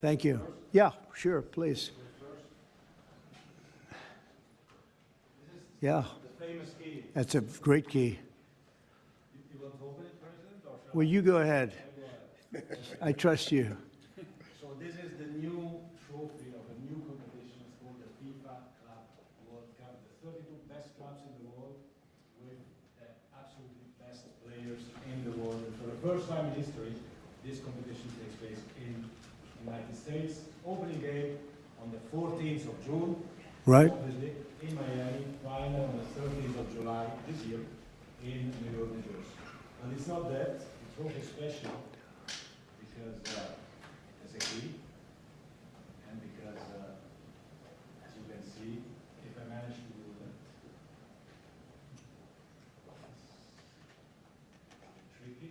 Thank you. Yeah, sure, please. Yeah. The famous key. That's a great key. You want to open it, President, or shall Well, you go ahead. I go ahead? I trust you. So this is the new trophy of a new competition. It's called the FIFA Club World Cup. The 32 best clubs in the world with the absolutely best players in the world. And for the first time in history, this competition takes place in the United States. Opening game on the 14th of June. Right. Obviously, in Miami, final on the 13th of July this year in New York, New Jersey. And it's not that, the trophy is special because it's a key and because, as you can see, if I manage to do that, tricky.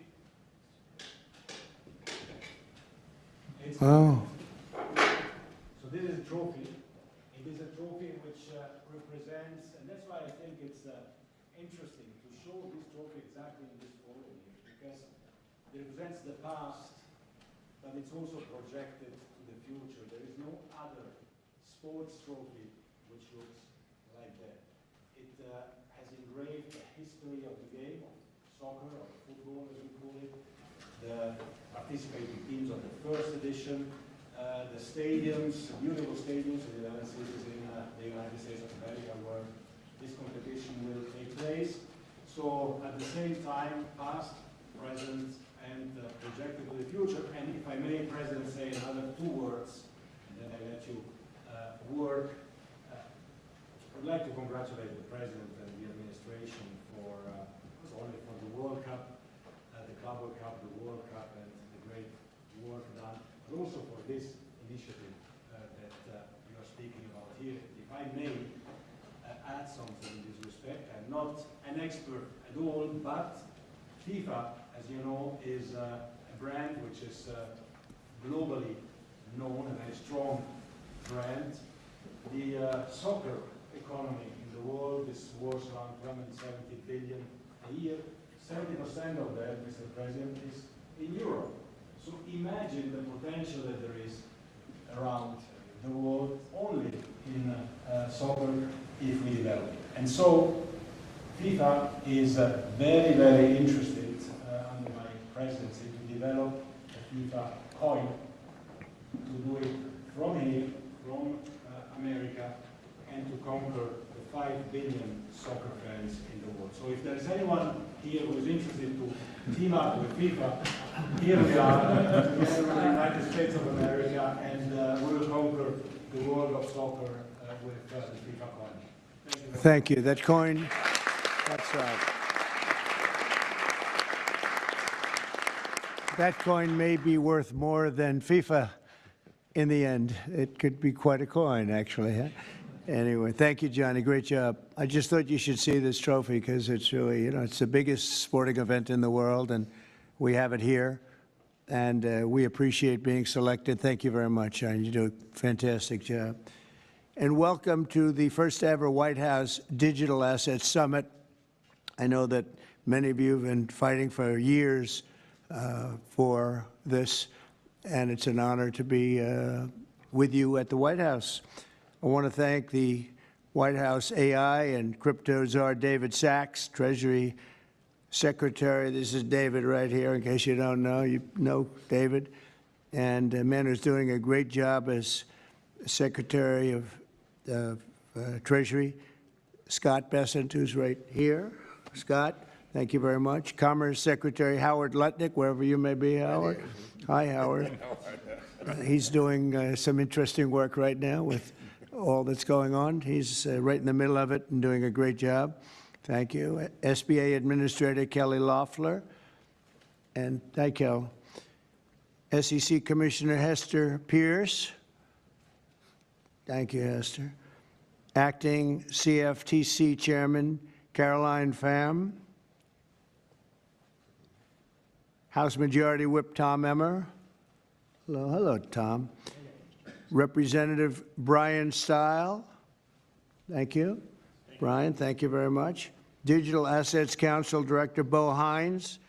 It's So this is a trophy. It is a trophy which represents, and that's why I think it's interesting to show this trophy exactly in this photo here, because it represents the past, but it's also projected to the future. There is no other sports trophy which looks like that. It has engraved the history of the game, of soccer, or football as we call it, the participating teams of the first edition, the stadiums, beautiful stadiums in the 11 cities in the United States of America where this competition will take place. So at the same time, past, present, and projected to the future. And if I may, President, say another 2 words, and then I let you work. I would like to congratulate the President and the administration for, not only for the World Cup, the Club World Cup, the World Cup, and the great work done, but also for this initiative that you are speaking about here. If I may add something in this respect, I'm not an expert at all, but FIFA, as you know, is a brand which is globally known, a very strong brand. The soccer economy in the world is worth around 270 billion a year. 70% of that, Mr. President, is in Europe. So imagine the potential that there is around the world only in soccer if we develop it. And so FIFA is very, very interested under my presidency to develop a FIFA coin, to do it from here, from America, and to conquer the 5 billion soccer fans in the world. So if there is anyone here who is interested to team up with FIFA, here we are, together with the United States of America, and we will conquer the world of soccer with the FIFA coin. Thank you. That coin, that's right. That coin may be worth more than FIFA in the end. It could be quite a coin, actually. Huh? Anyway, thank you, Johnny. Great job. I just thought you should see this trophy because it's really, it's the biggest sporting event in the world, and we have it here. And we appreciate being selected. Thank you very much, Johnny. You do a fantastic job. And welcome to the first ever White House Digital Assets Summit. I know that many of you have been fighting for years for this, and it's an honor to be with you at the White House. I want to thank the White House AI and crypto czar David Sachs, Treasury Secretary. This is David right here, in case you don't know. You know David. And a man who's doing a great job as Secretary of Treasury, Scott Bessent, who's right here. Scott, thank you very much. Commerce Secretary Howard Lutnick, wherever you may be, Howard. Hi, Howard. He's doing some interesting work right now with all that's going on. He's right in the middle of it and doing a great job. Thank you. SBA Administrator Kelly Loeffler. And thank you. SEC Commissioner Hester Pierce. Thank you, Hester. Acting CFTC Chairman Caroline Pham. House Majority Whip Tom Emmer. Hello, hello, Tom. Representative Brian Stile. Thank you. Brian, thank you very much. Digital Assets Council Director Bo Hines.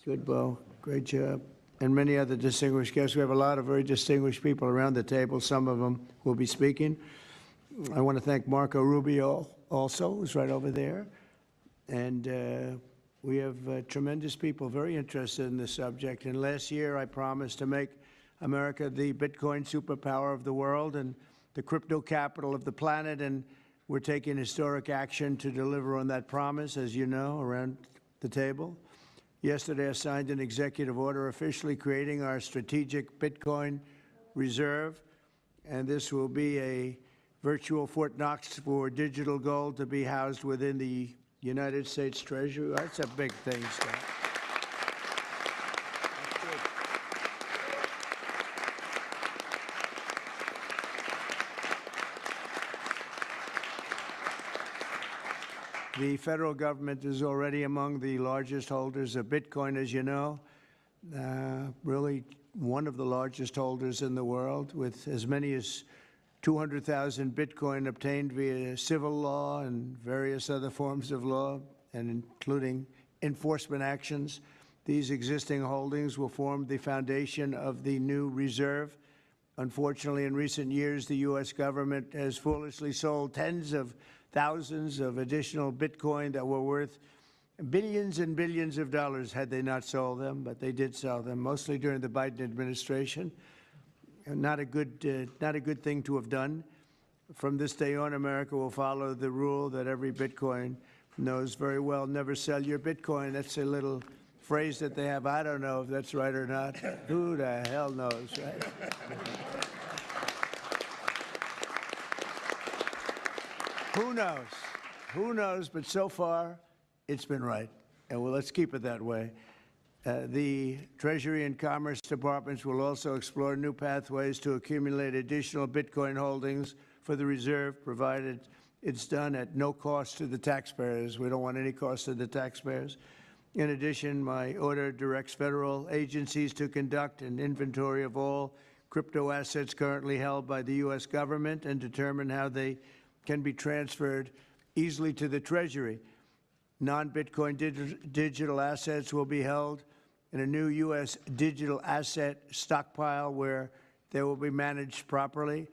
Good, Bo. Great job. and many other distinguished guests. We have a lot of very distinguished people around the table. Some of them will be speaking. I want to thank Marco Rubio also, who's right over there. And we have tremendous people very interested in this subject. And last year, I promised to make America the Bitcoin superpower of the world and the crypto capital of the planet. And we're taking historic action to deliver on that promise, as you know, around the table. Yesterday, I signed an executive order officially creating our strategic Bitcoin reserve. And this will be a virtual Fort Knox for digital gold to be housed within the United States Treasury. That's a big thing, Scott. The federal government is already among the largest holders of Bitcoin, as you know, really one of the largest holders in the world, with as many as 200,000 Bitcoin obtained via civil law and various other forms of law, and including enforcement actions. These existing holdings will form the foundation of the new reserve. Unfortunately, in recent years, the U.S. government has foolishly sold tens of thousands of additional Bitcoin that were worth billions and billions of dollars had they not sold them, but they did sell them, mostly during the Biden administration. Not a good thing to have done. From this day on, America will follow the rule that every Bitcoin knows very well: never sell your Bitcoin. That's a little phrase that they have. I don't know if that's right or not. Who the hell knows, right? Who knows? Who knows? But so far, it's been right. And well, let's keep it that way. The Treasury and Commerce Departments will also explore new pathways to accumulate additional Bitcoin holdings for the reserve, provided it's done at no cost to the taxpayers. We don't want any cost to the taxpayers. In addition, my order directs federal agencies to conduct an inventory of all crypto assets currently held by the U.S. government and determine how they can be transferred easily to the Treasury. Non-Bitcoin digital assets will be held in a new U.S. digital asset stockpile where they will be managed properly.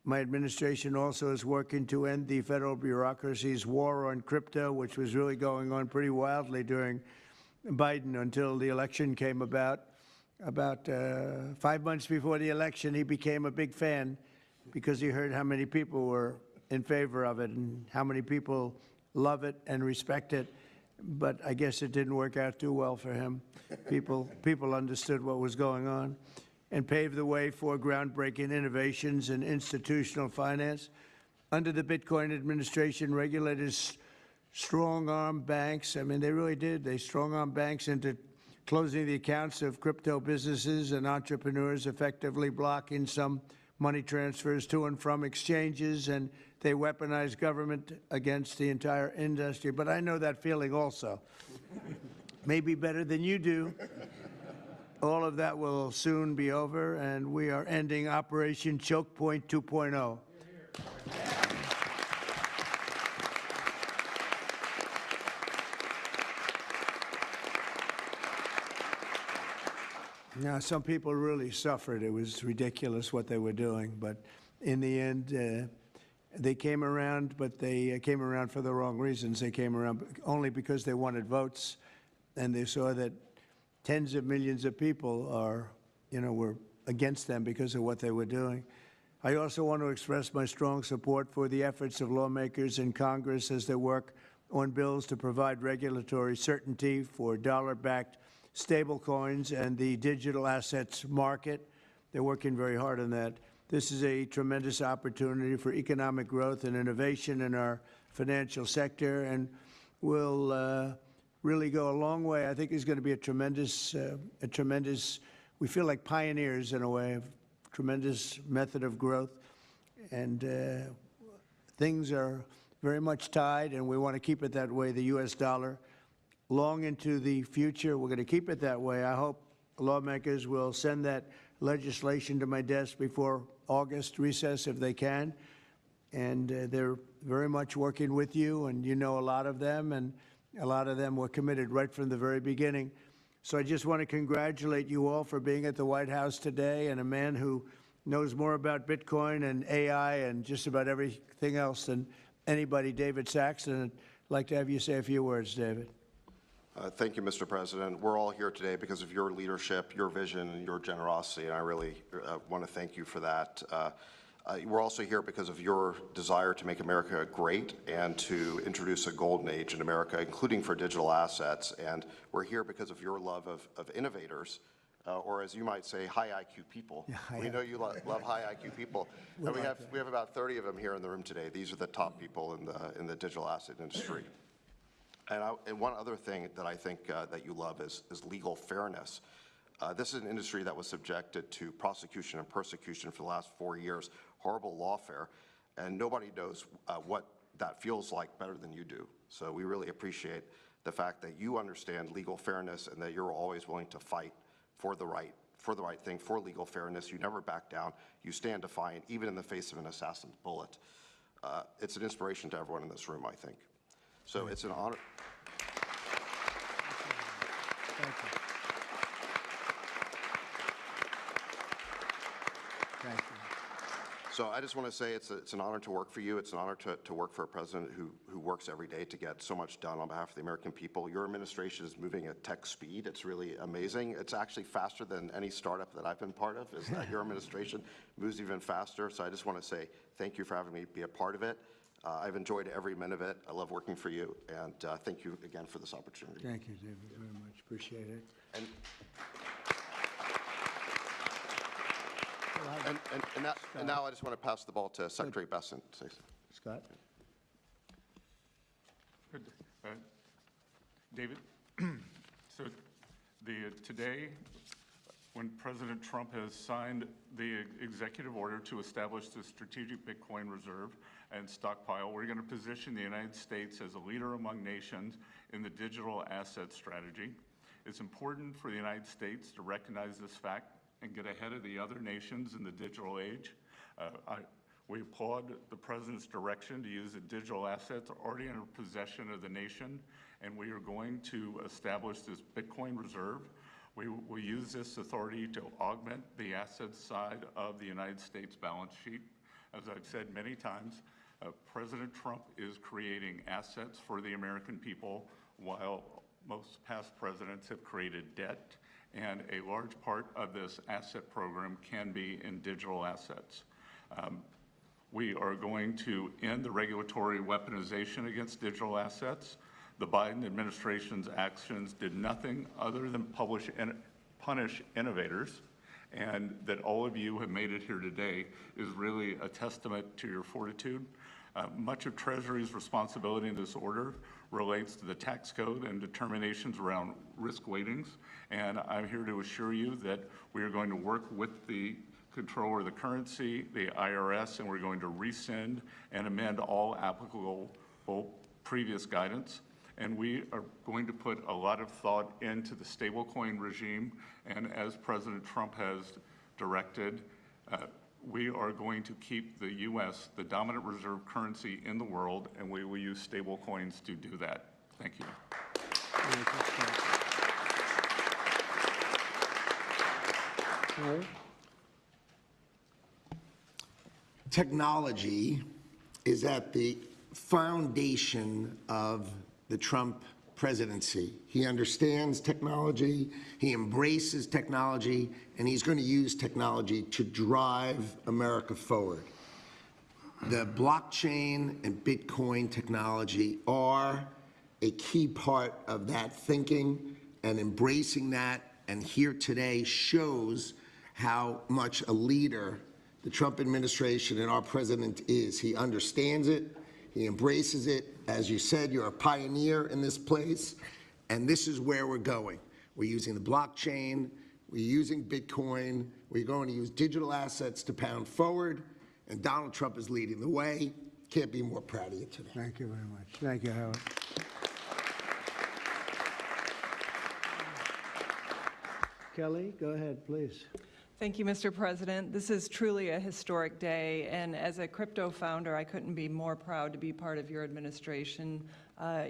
My administration also is working to end the federal bureaucracy's war on crypto, which was really going on pretty wildly during Biden until the election came about. About 5 months before the election, he became a big fan because he heard how many people were in favor of it and how many people love it and respect it. But I guess it didn't work out too well for him. People understood what was going on and paved the way for groundbreaking innovations in institutional finance. Under the Bitcoin administration, regulators strong-armed banks. I mean, they really did. They strong-armed banks into closing the accounts of crypto businesses and entrepreneurs, effectively blocking some money transfers to and from exchanges, and they weaponized government against the entire industry. But I know that feeling also. Maybe better than you do. All of that will soon be over, and we are ending Operation Choke Point 2.0. Now, some people really suffered. It was ridiculous what they were doing. But in the end, they came around, but they came around for the wrong reasons. They came around only because they wanted votes, and they saw that tens of millions of people were against them because of what they were doing. I also want to express my strong support for the efforts of lawmakers in Congress as they work on bills to provide regulatory certainty for dollar-backed stablecoins and the digital assets market. They're working very hard on that. This is a tremendous opportunity for economic growth and innovation in our financial sector, and will really go a long way. I think it's going to be a tremendous, we feel like pioneers in a way, of tremendous method of growth. And things are very much tied, and we want to keep it that way, the U.S. dollar, long into the future. We're going to keep it that way. I hope lawmakers will send that legislation to my desk before August recess if they can. And they're very much working with you, and you know a lot of them, and a lot of them were committed right from the very beginning. So I just want to congratulate you all for being at the White House today, and a man who knows more about Bitcoin and AI and just about everything else than anybody, David Saxon. I'd like to have you say a few words, David. Thank you, Mr. President. We're all here today because of your leadership, your vision, and your generosity, and I really want to thank you for that. We're also here because of your desire to make America great and to introduce a golden age in America, including for digital assets. And we're here because of your love of innovators, or as you might say, high IQ people. Yeah, we know you love high IQ people. And we have about 30 of them here in the room today. These are the top people in the digital asset industry. And one other thing that I think that you love is legal fairness. This is an industry that was subjected to prosecution and persecution for the last 4 years, horrible lawfare, and nobody knows what that feels like better than you do. So we really appreciate the fact that you understand legal fairness and that you're always willing to fight for the right thing, for legal fairness. You never back down. You stand defiant, even in the face of an assassin's bullet. It's an inspiration to everyone in this room, I think. So it's an honor. Thank you. Thank you. So I just want to say it's an honor to work for you. It's an honor to work for a president who works every day to get so much done on behalf of the American people. Your administration is moving at tech speed. It's really amazing. It's actually faster than any startup that I've been part of, is that your administration moves even faster. So I just want to say thank you for having me be a part of it. I've enjoyed every minute of it. I love working for you, and thank you again for this opportunity. Thank you, David, very much. Appreciate it. And now I just want to pass the ball to Secretary Bessent. Scott? Good. David, so today, when President Trump has signed the executive order to establish the strategic Bitcoin reserve and stockpile, we're going to position the United States as a leader among nations in the digital asset strategy. It's important for the United States to recognize this fact and get ahead of the other nations in the digital age. We applaud the President's direction to use the digital assets already in possession of the nation, and we are going to establish this Bitcoin reserve. We will use this authority to augment the assets side of the United States balance sheet. As I've said many times, President Trump is creating assets for the American people, while most past presidents have created debt, and a large part of this asset program can be in digital assets. We are going to end the regulatory weaponization against digital assets. The Biden administration's actions did nothing other than punish innovators, and that all of you have made it here today is really a testament to your fortitude. Much of Treasury's responsibility in this order relates to the tax code and determinations around risk weightings, and I'm here to assure you that we are going to work with the Controller of the Currency, the IRS, and we're going to rescind and amend all applicable previous guidance. And we are going to put a lot of thought into the stablecoin regime, and as President Trump has directed, we are going to keep the U.S. the dominant reserve currency in the world, and we will use stablecoins to do that. Thank you. Technology is at the foundation of the Trump presidency. He understands technology, he embraces technology, and he's going to use technology to drive America forward. The blockchain and Bitcoin technology are a key part of that thinking, and embracing that, and here today shows how much a leader the Trump administration and our president is. He understands it, he embraces it. As you said, you're a pioneer in this place, and this is where we're going. We're using the blockchain, we're using Bitcoin, we're going to use digital assets to pound forward, and Donald Trump is leading the way. Can't be more proud of you today. Thank you very much. Thank you, Howard. Kelly, go ahead, please. Thank you, Mr. President. This is truly a historic day, and as a crypto founder, I couldn't be more proud to be part of your administration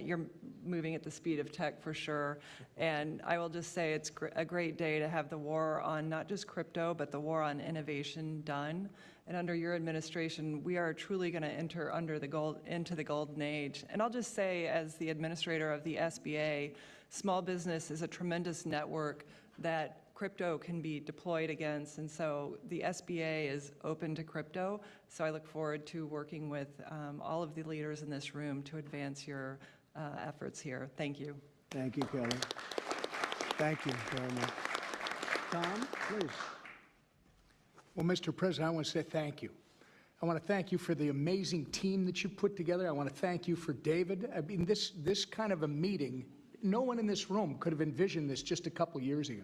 You're moving at the speed of tech for sure. And I will just say it's a great day to have the war on not just crypto, but the war on innovation done. And under your administration, we are truly going to enter into the golden age. And I'll just say, as the administrator of the SBA, small business is a tremendous network that crypto can be deployed against, and so the SBA is open to crypto. So I look forward to working with all of the leaders in this room to advance your efforts here. Thank you. Thank you, Kelly. Thank you very much. Tom, please. Well, Mr. President, I want to say thank you. I want to thank you for the amazing team that you put together. I want to thank you for David. I mean, this kind of a meeting, no one in this room could have envisioned this just a couple years ago.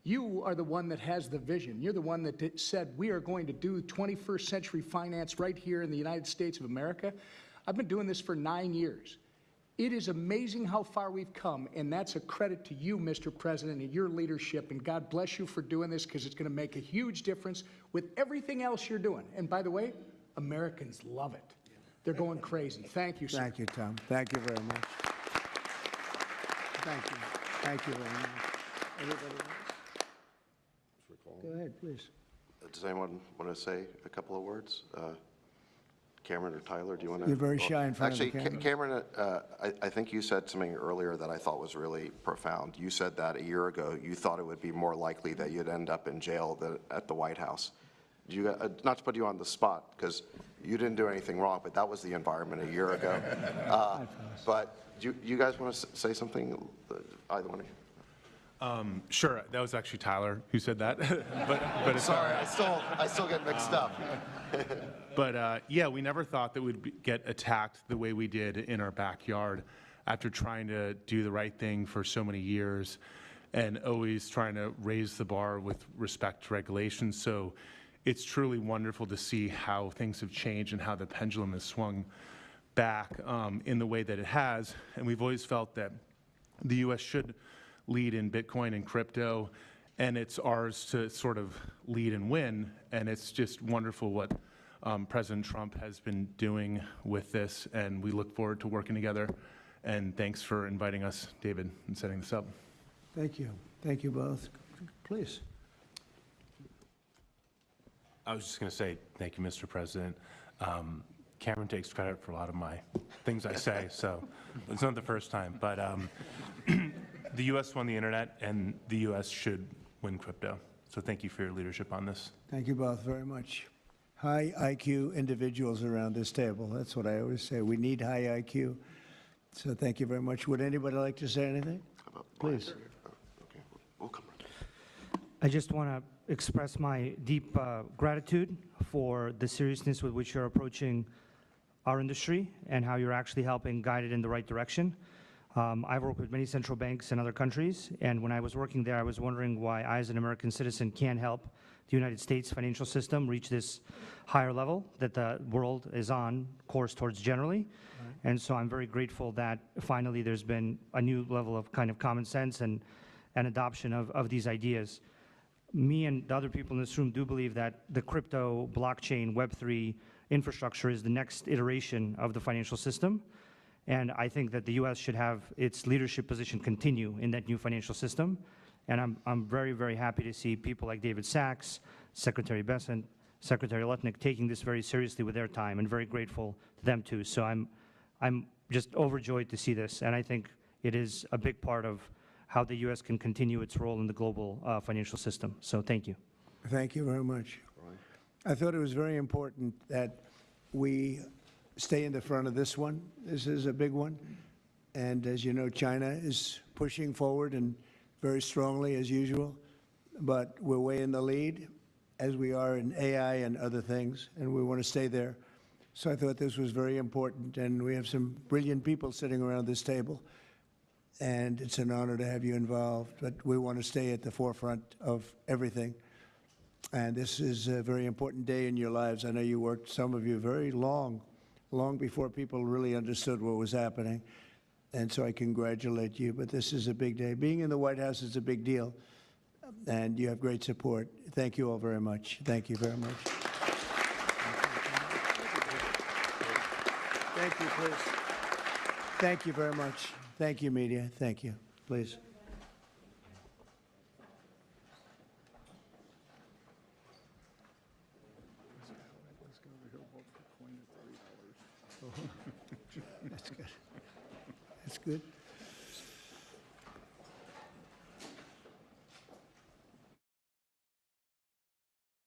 You are the one that has the vision. You're the one that said, we are going to do 21st century finance right here in the United States of America. I've been doing this for 9 years. It is amazing how far we've come, and that's a credit to you, Mr. President, and your leadership, and God bless you for doing this, because it's going to make a huge difference with everything else you're doing. And by the way, Americans love it. They're going crazy. Thank you, sir. Thank you, Tom. Thank you very much. Thank you. Thank you very much. Everybody else? Go ahead, please. Does anyone want to say a couple of words? Cameron or Tyler, do you want to? You're very shy in front of the Actually, camera. Cameron, I think you said something earlier that I thought was really profound. You said that a year ago you thought it would be more likely that you'd end up in jail than at the White House. Not to put you on the spot, because you didn't do anything wrong, but that was the environment a year ago. But do you guys want to say something, either one of you? Sure, that was actually Tyler who said that. but it's Sorry, I still get mixed up. But yeah, we never thought that we'd get attacked the way we did in our backyard after trying to do the right thing for so many years and always trying to raise the bar with respect to regulations. So it's truly wonderful to see how things have changed and how the pendulum has swung back in the way that it has. And we've always felt that the U.S. should lead in Bitcoin and crypto, and it's ours to sort of lead and win. And it's just wonderful what President Trump has been doing with this, and we look forward to working together. And thanks for inviting us, David, and setting this up. Thank you. Thank you both. Please. I was just going to say thank you, Mr. President. Cameron takes credit for a lot of my things I say, so it's not the first time. But the U.S. won the internet, and the U.S. should win crypto. So thank you for your leadership on this. Thank you both very much. High IQ individuals around this table. That's what I always say. We need high IQ. So thank you very much. Would anybody like to say anything? Please. Okay, we'll come right. I just want to express my deep gratitude for the seriousness with which you're approaching our industry and how you're actually helping guide it in the right direction. I've worked with many central banks in other countries, and when I was working there, I was wondering why I, as an American citizen, can't help the United States financial system reach this higher level that the world is on course towards generally. Right. And so I'm very grateful that finally there's been a new level of kind of common sense and adoption of these ideas. Me and the other people in this room do believe that the crypto, blockchain, Web3 infrastructure is the next iteration of the financial system. And I think that the U.S. should have its leadership position continue in that new financial system. And I'm very, very happy to see people like David Sachs, Secretary Bessent, Secretary Lutnick taking this very seriously with their time, and very grateful to them too. So I'm just overjoyed to see this, and I think it is a big part of how the U.S. can continue its role in the global financial system. So thank you. Thank you very much. I thought it was very important that we stay in the front of this one. This is a big one. And as you know, China is pushing forward and very strongly as usual. But we're way in the lead, as we are in AI and other things, and we want to stay there. So I thought this was very important, and we have some brilliant people sitting around this table, and it's an honor to have you involved. But we want to stay at the forefront of everything. And this is a very important day in your lives. I know you worked, some of you, very long before people really understood what was happening. And so I congratulate you, but this is a big day. Being in the White House is a big deal, and you have great support. Thank you all very much. Thank you very much. Thank you, please. Thank you very much. Thank you, media. Thank you. Please. That's good. That's good.